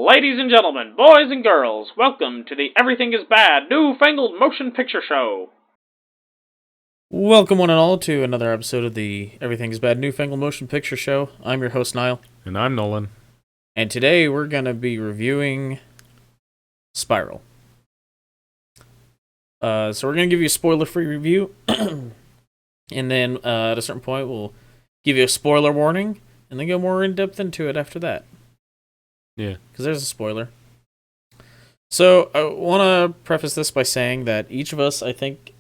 Ladies and gentlemen, boys and girls, welcome to the Everything is Bad New Fangled Motion Picture Show. Welcome one and all to another episode of the Everything is Bad Newfangled Motion Picture Show. I'm your host, Niall. And I'm Nolan. And today we're going to be reviewing Spiral. So we're going to give you a spoiler-free review. And then at a certain point we'll give you a spoiler warning. And then go more in-depth into it after that. Yeah. Because there's a spoiler. So I want to preface this by saying that each of us, I think...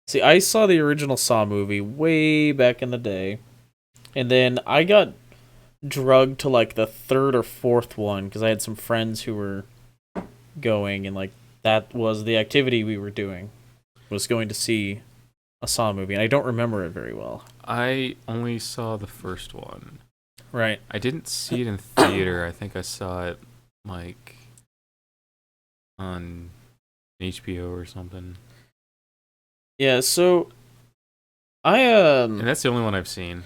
See, I saw the original Saw movie way back in the day, and then I got drugged to, like, the third or fourth one, because I had some friends who were going, and, like, that was the activity we were doing, was going to see a Saw movie, and I don't remember it very well. I only saw the first one. Right. I didn't see it in theater. I think I saw it, like, on HBO or something. Yeah, so I And that's the only one I've seen.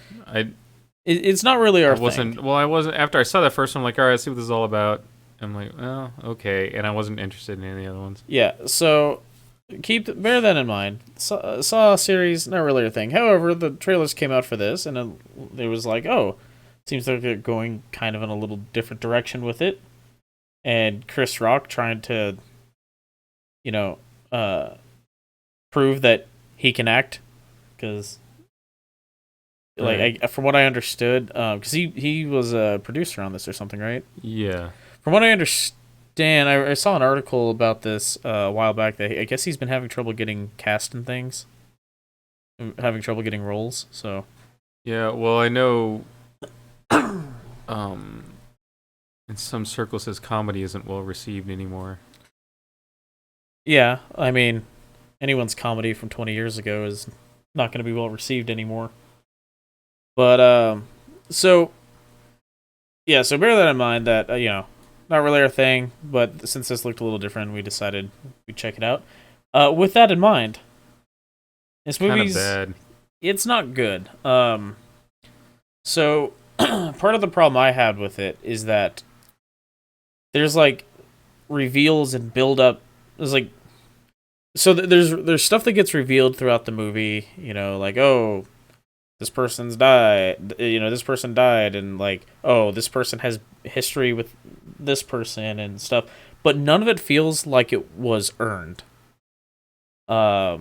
it's not really our thing. Well, I wasn't after I saw that first one. I'm like, all right, let's see what this is all about. I'm like, well, okay, and I wasn't interested in any of the other ones. Yeah, so bear that in mind. Saw series, not really a thing. However, the trailers came out for this, and it was like, oh, seems like they're going kind of in a little different direction with it. And Chris Rock trying to, prove that he can act, because, from what I understood, because he was a producer on this or something, right? Yeah. From what I understand, I saw an article about this a while back that I guess he's been having trouble getting cast in things, having trouble getting roles. So. Yeah. Well, I know. In some circles, his comedy isn't well received anymore. Yeah, I mean, anyone's comedy from 20 years ago is not going to be well received anymore. But, so bear that in mind that, not really our thing, but since this looked a little different, we decided we'd check it out. With that in mind, this movie's... Kind of bad. It's not good. So, part of the problem I had with it is that there's, like, reveals and build-up. There's, like... So there's stuff that gets revealed throughout the movie, like, oh, this person's died, this person died, and like, oh, this person has history with this person and stuff, but none of it feels like it was earned. Because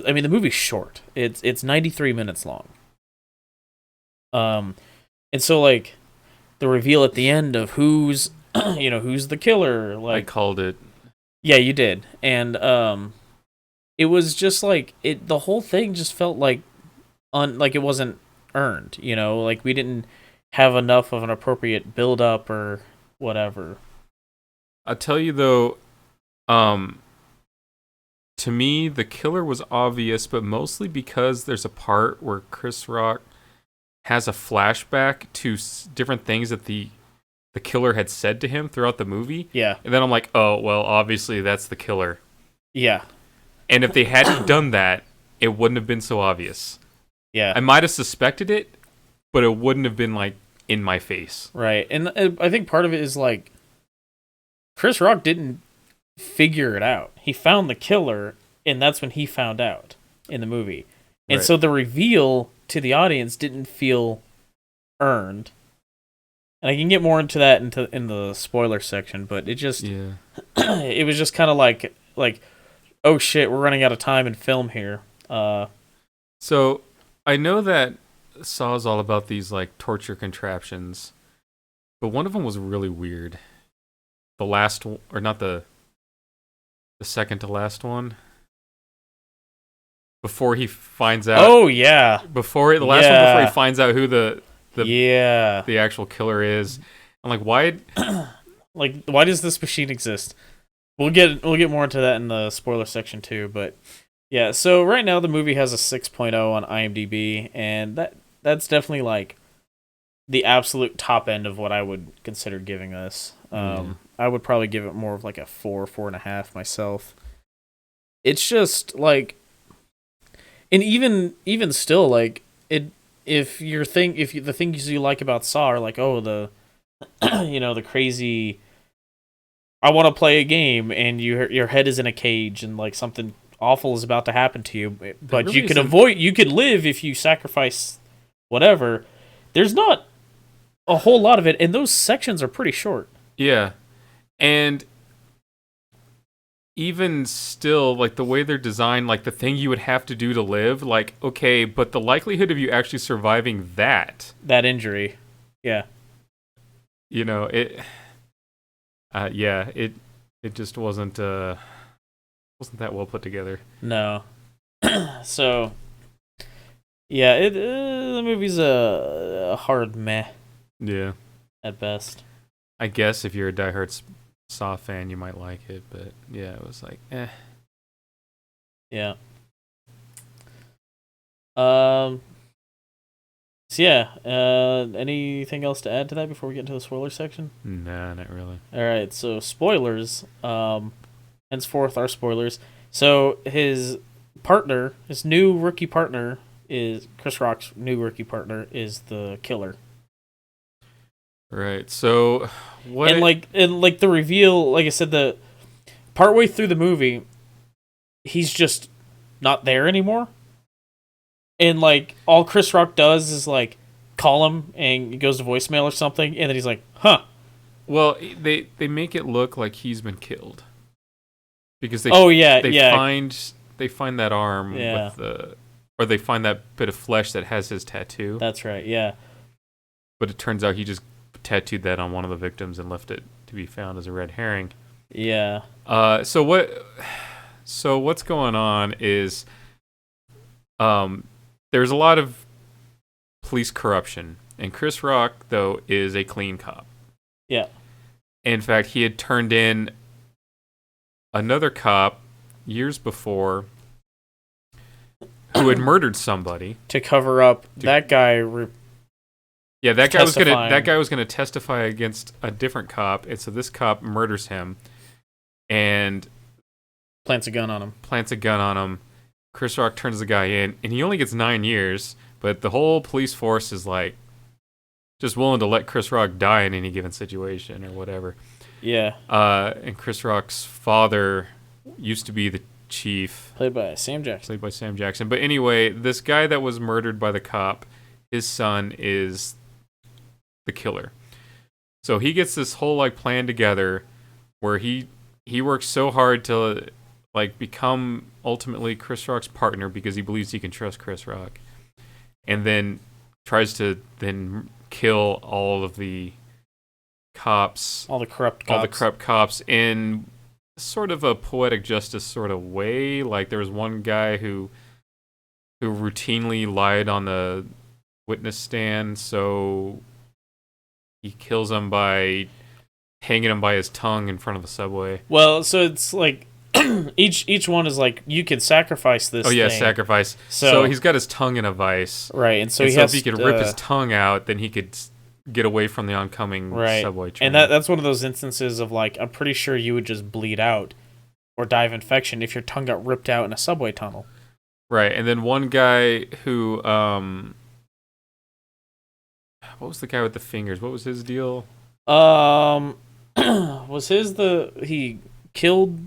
I mean, the movie's short. It's 93 minutes long. And so like, the reveal at the end of who's who's the killer, like, I called it. Yeah, you did. And it was just like the whole thing just felt like like it wasn't earned, like we didn't have enough of an appropriate build up or whatever. I'll tell you though, to me the killer was obvious, but mostly because there's a part where Chris Rock has a flashback to different things that the killer had said to him throughout the movie. Yeah. And then I'm like, oh, well, obviously that's the killer. Yeah. And if they hadn't done that, it wouldn't have been so obvious. Yeah. I might have suspected it, but it wouldn't have been, like, in my face. Right. And I think part of it is, like, Chris Rock didn't figure it out. He found the killer, and that's when he found out in the movie. And Right. So the reveal to the audience didn't feel earned. And I can get more into that in the spoiler section, but it just it was just kind of like oh shit, we're running out of time in film here. So I know that Saw is all about these like torture contraptions, but one of them was really weird. The last one, or not the second to last one. Before he finds out. Oh yeah. The last one before he finds out who the actual killer is. I'm like, why? Like, why does this machine exist? We'll get more into that in the spoiler section too, but yeah. So right now the movie has a 6.0 on IMDb, and that's definitely like the absolute top end of what I would consider giving this. I would probably give it more of like a 4.5 myself. It's just like, and even still, like it. If the things you like about Saw are like, oh, the the crazy. I want to play a game, and your head is in a cage, and like something awful is about to happen to you. But really you can avoid. You could live if you sacrifice whatever. There's not a whole lot of it, and those sections are pretty short. Yeah, and even still, like the way they're designed, like the thing you would have to do to live, like okay, but the likelihood of you actually surviving that injury, yeah, it. It just wasn't that well put together. No. So, yeah, the movie's a hard meh. Yeah. At best. I guess if you're a diehard Saw fan, you might like it, but yeah, it was like, eh. Yeah. So yeah, anything else to add to that before we get into the spoiler section? Nah, not really. All right, so spoilers. Henceforth, our spoilers. So his new rookie partner is Chris Rock's new rookie partner is the killer. Right. So what? And like the reveal, like I said, the partway through the movie, he's just not there anymore. And like all Chris Rock does is like call him and he goes to voicemail or something, and then he's like, "Huh." Well, they make it look like he's been killed because they find that arm with or they find that bit of flesh that has his tattoo. That's right. Yeah. But it turns out he just tattooed that on one of the victims and left it to be found as a red herring. Yeah. So what's going on is there's a lot of police corruption, and Chris Rock though is a clean cop. Yeah. In fact, he had turned in another cop years before who had murdered somebody to cover up that guy. That guy was gonna testify against a different cop, and so this cop murders him and plants a gun on him. Chris Rock turns the guy in, and he only gets 9 years, but the whole police force is like just willing to let Chris Rock die in any given situation or whatever. Yeah. And Chris Rock's father used to be the chief, played by Sam Jackson. But anyway, this guy that was murdered by the cop, his son is the killer. So he gets this whole like plan together where he works so hard to like become ultimately Chris Rock's partner because he believes he can trust Chris Rock, and then tries to then kill all of the cops, all the corrupt cops in sort of a poetic justice sort of way. Like there was one guy who routinely lied on the witness stand, so he kills him by hanging him by his tongue in front of the subway. Well, so it's like each one is like, you can sacrifice this. Oh yeah, thing. sacrifice. So he's got his tongue in a vice, right? And so if he could rip his tongue out, then he could get away from the oncoming subway train. And that's one of those instances of like, I'm pretty sure you would just bleed out or die of infection if your tongue got ripped out in a subway tunnel. Right, and then one guy who what was the guy with the fingers? What was his deal? He killed.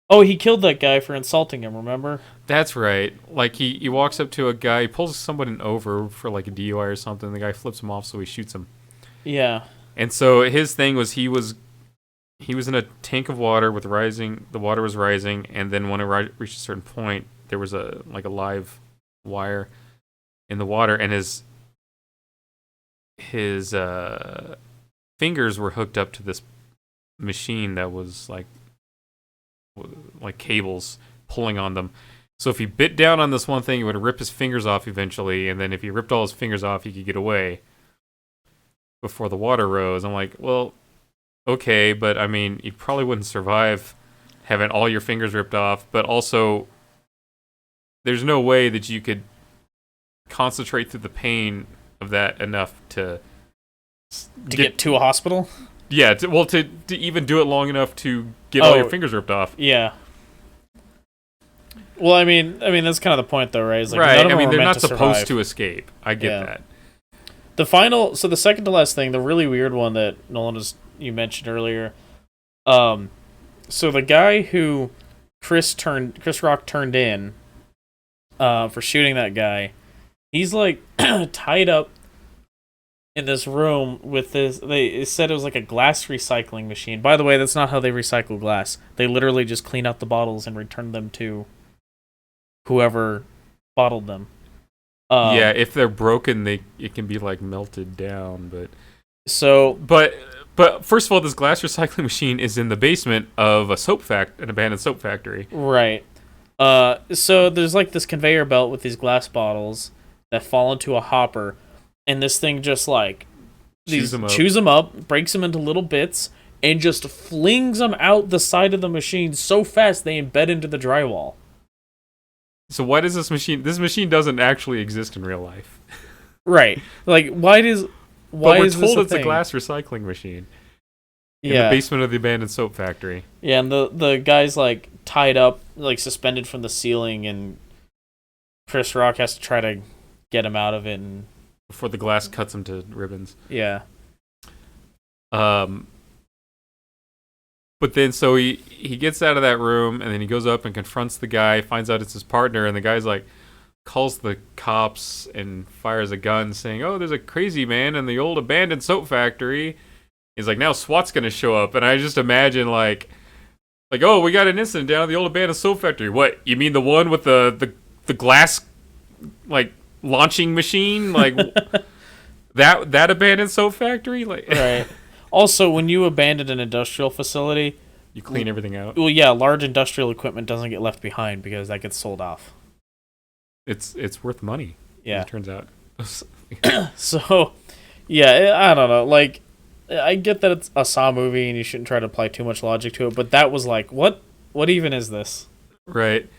Oh, he killed that guy for insulting him, remember? That's right. Like, he walks up to a guy, he pulls somebody over for, like, a DUI or something, the guy flips him off, so he shoots him. Yeah. And so his thing was he was in a tank of water with the water was rising, and then when it reached a certain point, there was a live wire in the water, and his fingers were hooked up to this machine that was, like cables pulling on them. So if he bit down on this one thing, it would rip his fingers off eventually, and then if he ripped all his fingers off, he could get away before the water rose. I'm like, well, okay, but I mean, you probably wouldn't survive having all your fingers ripped off, but also there's no way that you could concentrate through the pain of that enough to get to a hospital? Yeah, to even do it long enough to get all your fingers ripped off. Yeah. Well, I mean that's kind of the point, though, right? It's like, right. None of them they're meant not to supposed survive. to escape. I get that. the second to last thing, the really weird one that Nolan you mentioned earlier. So the guy who Chris Rock turned in, for shooting that guy, he's like tied up in this room with this. They said it was like a glass recycling machine. By the way, that's not how they recycle glass. They literally just clean out the bottles and return them to whoever bottled them. Yeah, if they're broken, it can be like melted down. But first of all, this glass recycling machine is in the basement of an abandoned soap factory. Right. So there's like this conveyor belt with these glass bottles that fall into a hopper, and this thing just like chews them up, breaks them into little bits, and just flings them out the side of the machine so fast they embed into the drywall. So why does this machine? This machine doesn't actually exist in real life. Right. Like, why is we're this told a it's thing? a glass recycling machine. In Yeah. the basement of the abandoned soap factory. Yeah, and the guy's like tied up, like suspended from the ceiling, and Chris Rock has to try to get him out of it. And before the glass cuts him to ribbons. yeah. But then so he gets out of that room, and then he goes up and confronts the guy, finds out it's his partner, and the guy's like calls the cops and fires a gun saying, "Oh, there's a crazy man in the old abandoned soap factory." He's like, "Now SWAT's gonna show up." And I just imagine like, "Oh, we got an incident down at the old abandoned soap factory." What, you mean the one with the glass like launching machine? Like that abandoned soap factory? Like Right. Also, when you abandon an industrial facility, you clean everything out. Well, yeah, large industrial equipment doesn't get left behind because that gets sold off. It's worth money. Yeah. It turns out. So, yeah, I don't know. Like, I get that it's a Saw movie and you shouldn't try to apply too much logic to it, but that was like, what even is this? Right.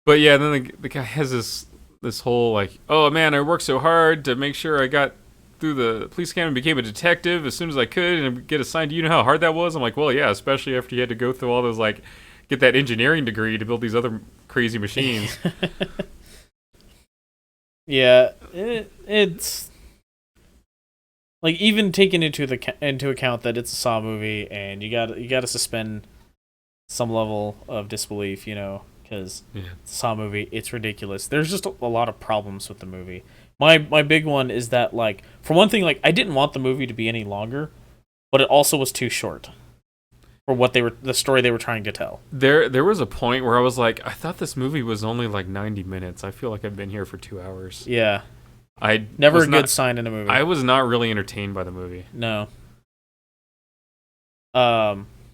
But yeah, then the guy has this whole like, "Oh man, I worked so hard to make sure I got through the police academy and became a detective as soon as I could and get assigned to you. Know how hard that was?" I'm like, "Well, yeah, especially after you had to go through all those like get that engineering degree to build these other crazy machines." Yeah, it's like, even taking into account that it's a Saw movie, and you got to suspend some level of disbelief, because it's a Saw movie. It's ridiculous. There's just a lot of problems with the movie. My big one is that, like, for one thing, like, I didn't want the movie to be any longer, but it also was too short for the story they were trying to tell. There was a point where I was like, I thought this movie was only like 90 minutes. I feel like I've been here for 2 hours. Yeah. Never a good sign in a movie. I was not really entertained by the movie. No.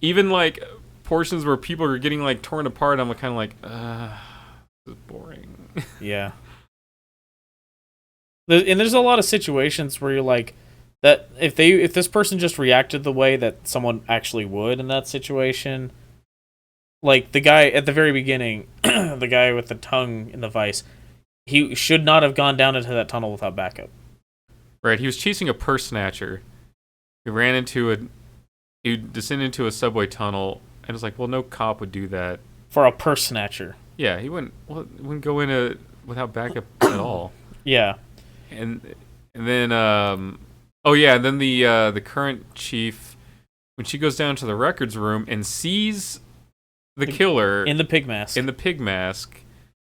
Even like portions where people are getting like torn apart, I'm kind of like, this is boring. Yeah. There's a lot of situations where you're like, that if this person just reacted the way that someone actually would in that situation, like the guy at the very beginning, the guy with the tongue in the vice, he should not have gone down into that tunnel without backup. Right, he was chasing a purse snatcher. He descended into a subway tunnel, and it's like, well, no cop would do that For a purse snatcher. Yeah, he wouldn't go in without backup at all. Yeah. And then and then the current chief, when she goes down to the records room and sees the killer in the pig mask.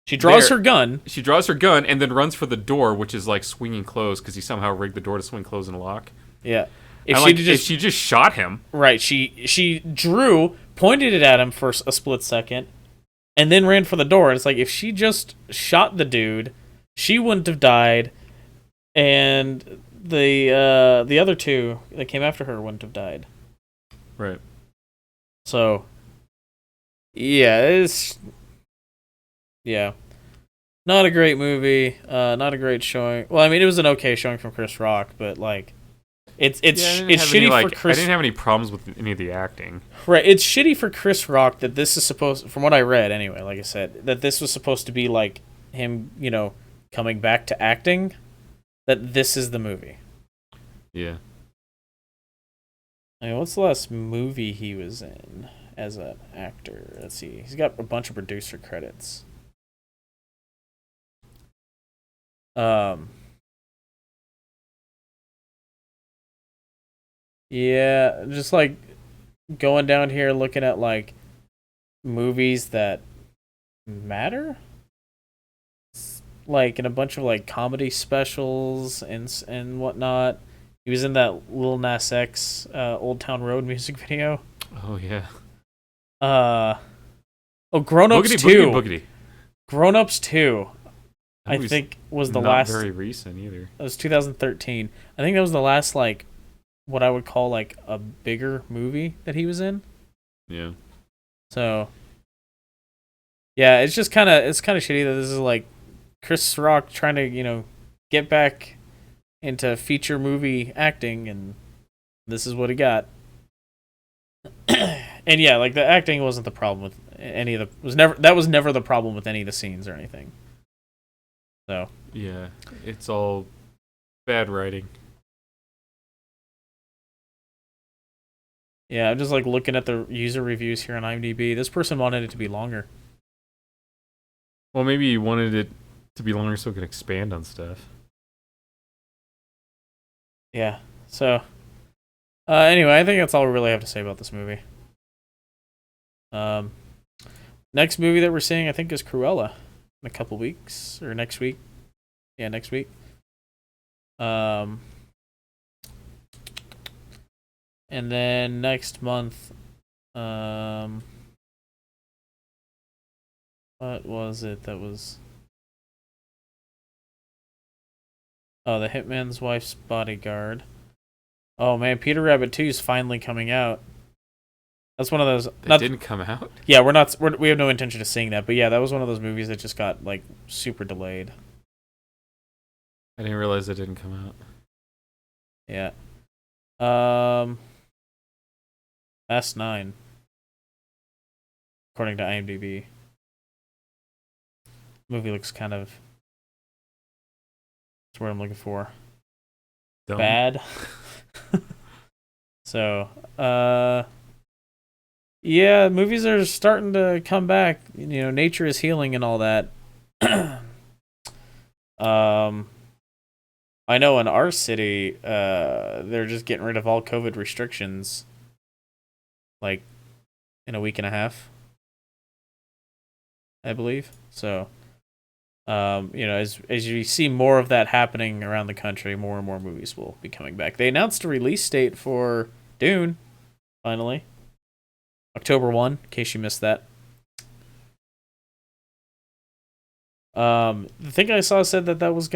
She draws her gun. She draws her gun and then runs for the door, which is like swinging closed because he somehow rigged the door to swing closed and lock. Yeah. If she just shot him. Right. She pointed it at him for a split second, and then ran for the door. It's like, if she just shot the dude, she wouldn't have died, and the other two that came after her wouldn't have died. Right. So, yeah, not a great movie. Not a great showing. Well, I mean, it was an okay showing from Chris Rock, but like, it's shitty for Chris. I didn't have any problems with any of the acting. Right, it's shitty for Chris Rock that this is supposed, from what I read anyway, like I said, that this was supposed to be like him, coming back to acting. That this is the movie. Yeah. I mean, what's the last movie he was in as an actor? Let's see. He's got a bunch of producer credits. Yeah, just like going down here looking at like movies that matter, like in a bunch of like comedy specials and whatnot. He was in that Lil Nas X Old Town Road music video. Oh yeah. Uh oh, Grown Ups Boogity 2. boogity boogity. Grown Ups 2. That I movie's think was the not last. very recent either. It was 2013. I think that was the last like what I would call like a bigger movie that he was in. Yeah. So yeah, it's kind of shitty that this is like Chris Rock trying to get back into feature movie acting, and this is what he got. And yeah, like the acting wasn't the problem with any of the was never the problem with any of the scenes or anything. So Yeah, it's all bad writing. yeah, I'm just like looking at the user reviews here on IMDb. This person wanted it to be longer. Well, maybe you wanted it to be longer so it could expand on stuff. Yeah. So anyway, I think that's all we really have to say about this movie. Next movie that we're seeing, I think, is Cruella in a couple weeks or next week. Yeah, next week. And then next month, what was it that was? Oh, The Hitman's Wife's Bodyguard. Oh man, Peter Rabbit 2 is finally coming out. That's one of those. That didn't come out? Yeah, we have no intention of seeing that, but yeah, that was one of those movies that just got like super delayed. I didn't realize it didn't come out. Yeah. Fast 9. According to IMDb. Movie looks kind of. That's what I'm looking for. Dumb. Bad. So, yeah, movies are starting to come back. Nature is healing and all that. I know in our city, they're just getting rid of all COVID restrictions, like in a week and a half, I believe. So, as you see more of that happening around the country, more and more movies will be coming back. They announced a release date for Dune, finally, October 1. In case you missed that. The thing I saw said that was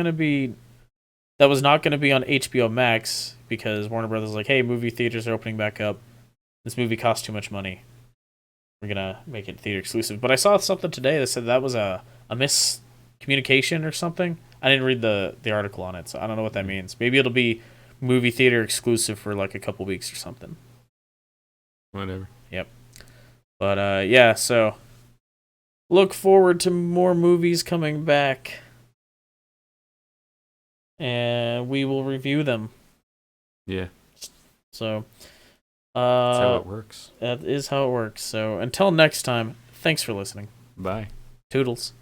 not going to be on HBO Max because Warner Brothers was like, hey, movie theaters are opening back up. This movie costs too much money. We're going to make it theater exclusive. But I saw something today that said that was a miscommunication or something. I didn't read the article on it, so I don't know what that means. Maybe it'll be movie theater exclusive for like a couple weeks or something. Whatever. Yep. But yeah, so look forward to more movies coming back. And we will review them. Yeah. So that's how it works. That is how it works. So until next time, thanks for listening. Bye. Toodles.